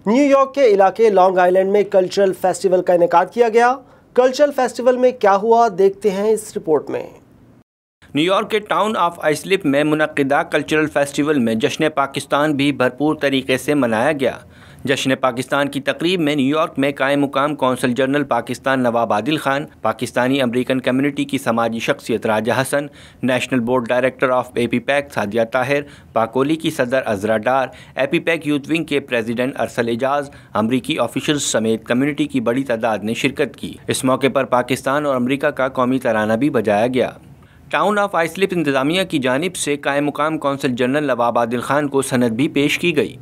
New York کے علاقے long island میں کلچرل فیسٹیول کا انعقاد کیا گیا۔ کلچرل فیسٹیول میں کیا ہوا، دیکھتے ہیں اس رپورٹ میں۔ نیو یارک کے ٹاؤن آف آئسلپ میں منعقدہ کلچرل فیسٹیول میں جشن پاکستان بھی بھرپور طریقے سے منایا گیا۔ جشن پاکستان کی تقریب میں نیو یارک میں قائم مقام consul general Pakistan Nawab Adil Khan, Pakistani American community کی سماجی شخصیت Raja Hassan, national board director of A P PAC Sadia Tahir, پاکولی کی صدر Azra Dar, A P PAC youth wing کے پریزیڈنٹ ارسل اعجاز، امریکی آفیشلز سمیت کمیونٹی کی بڑی تعداد نے شرکت کی۔ اس موقع پر پاکستان اور امریکہ کا قومی ترانہ بھی بجایا گیا۔ ٹاؤن آف آئسلپ انتظامیہ کی جانب سے قائم مقام قونصل جنرل نواب عادل خان کو سند بھی پیش کی گئی۔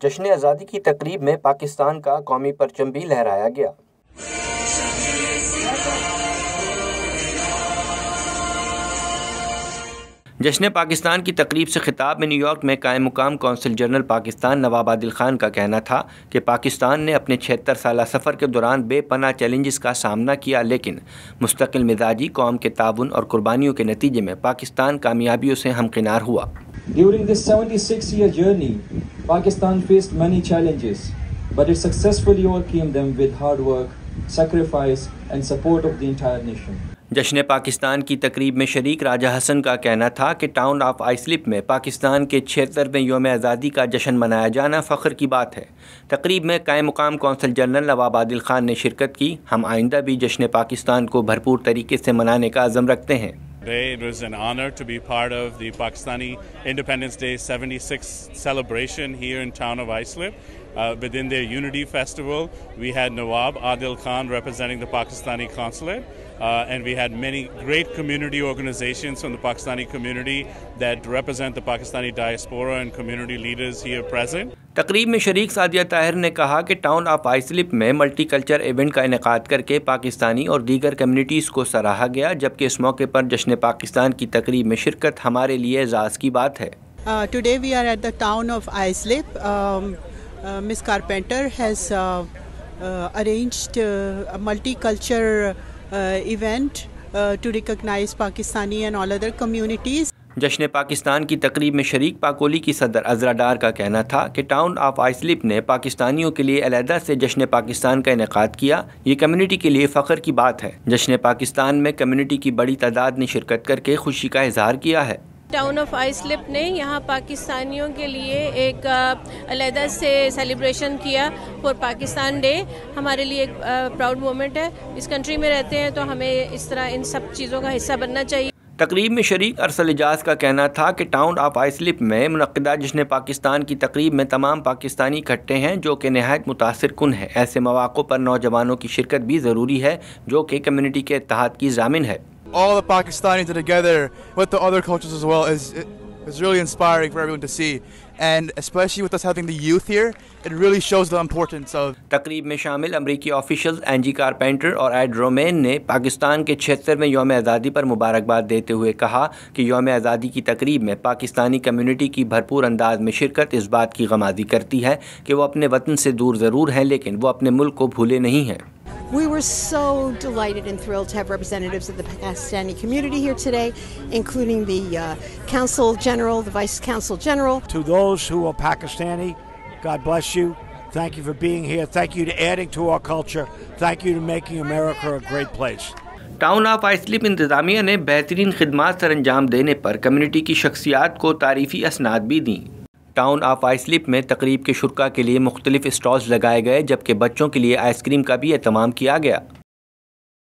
جشن آزادی کی تقریب میں پاکستان کا قومی پرچم بھی لہرایا گیا۔ جشن پاکستان کی تقریب سے خطاب میں نیو یارک میں قائم مقام قونصل جنرل پاکستان نواب عادل خان کا کہنا تھا کہ پاکستان نے اپنے 76 سالہ سفر کے دوران بے پناہ چیلنجز کا سامنا کیا، لیکن مستقل مزاجی، قوم کے تعاون اور قربانیوں کے نتیجے میں پاکستان کامیابیوں سے ہمکنار ہوا۔ During this 76-year journey, Pakistan faced many challenges, but it successfully overcame them with hard work, sacrifice, and support of the entire nation. جشن پاکستان کی تقریب میں شریک راجہ حسن کا کہنا تھا کہ ٹاؤن آف آئسلپ میں پاکستان کے 76ویں یوم آزادی کا جشن منایا جانا فخر کی بات ہے۔ تقریب میں قائم مقام قونصل جنرل نواب عادل خان نے شرکت کی۔ ہم آئندہ بھی جشن پاکستان کو بھرپور طریقے سے منانے کا عزم رکھتے ہیں۔ Today it was an honor to be part of the Pakistani Independence Day 76th celebration here in town of Islip. Within their Unity Festival, we had Nawab Adil Khan representing the Pakistani consulate, and we had many great community organizations from the Pakistani community that represent the Pakistani diaspora and community leaders here present. تقریب میں شریک سعدیہ طاہر نے کہا کہ town of آئسلپ میں multi culture event کا انعقاد کر کے پاکستانی اور دیگر کمیونٹیز کو سراہا گیا، جبکہ اس موقع پر جشن پاکستان کی تقریب میں شرکت ہمارے لیے اعزاز کی بات ہے۔ Today we are at the town of Islip. Ms. Carpenter has arranged a multicultural event to recognize Pakistani and all other communities. جشن پاکستان کی تقریب میں شریک پاکولی کی صدر عذرا ڈار کا کہنا تھا کہ ٹاؤن آف آئسلپ نے پاکستانیوں کے لیے علیحدہ سے جشن پاکستان کا انعقاد کیا۔ یہ کمیونٹی کے لیے فخر کی بات ہے۔ جشن پاکستان میں کمیونٹی کی بڑی تعداد نے شرکت کر کے خوشی کا اظہار کیا ہے۔ ٹاؤن آف آئسلپ نے یہاں پاکستانیوں کے لیے ایک علیحدہ سے سیلیبریشن کیا فور پاکستان ڈے۔ ہمارے لیے ایک پراؤڈ مومنٹ ہے۔ اس کنٹری میں رہتے ہیں تو ہمیں اس طرح ان سب چیزوں کا حصہ بننا چاہیے۔ تقریب میں شریک ارسل اعجاز کا کہنا تھا کہ ٹاؤن آف آئسلپ میں منعقدہ جشن پاکستان کی تقریب میں تمام پاکستانی اکٹھے ہیں، جو کہ نہایت متاثر کن ہے۔ ایسے مواقع پر نوجوانوں کی شرکت بھی ضروری ہے، جو کہ کمیونٹی کے اتحاد کی ضامن ہے۔ All the Pakistanis are together with the other cultures as well is really inspiring for everyone to see, and especially with us having the youth here, it really shows the importance of. تقریب میں شامل امریکی officials اینجی carpenter اور add رومین نے پاکستان کے 76ویں یوم آزادی پر مبارکباد دیتے ہوئے کہا کہ یوم آزادی کی تقریب میں پاکستانی کمیونٹی کی بھرپور انداز میں شرکت اس بات کی غمازی کرتی ہے کہ وہ اپنے وطن سے دور ضرور ہیں، لیکن وہ اپنے ملک کو بھولے نہیں ہیں۔ We were so delighted and thrilled to have representatives of the Pakistani community here today, including the Consul General, the Vice Consul General. To those who are Pakistani, God bless you. Thank you for being here. Thank you to adding to our culture. Thank you to making America a great place. Town of Islip انتظامیہ نے بہترین خدمات سر انجام دینے پر community کی شخصیات کو تعریفی اسناد بھی دیں۔ ٹاؤن آف آئسلپ میں تقریب کے شرکاء کے لیے مختلف اسٹالز لگائے گئے، جبکہ بچوں کے لیے آئس کریم کا بھی اہتمام کیا گیا۔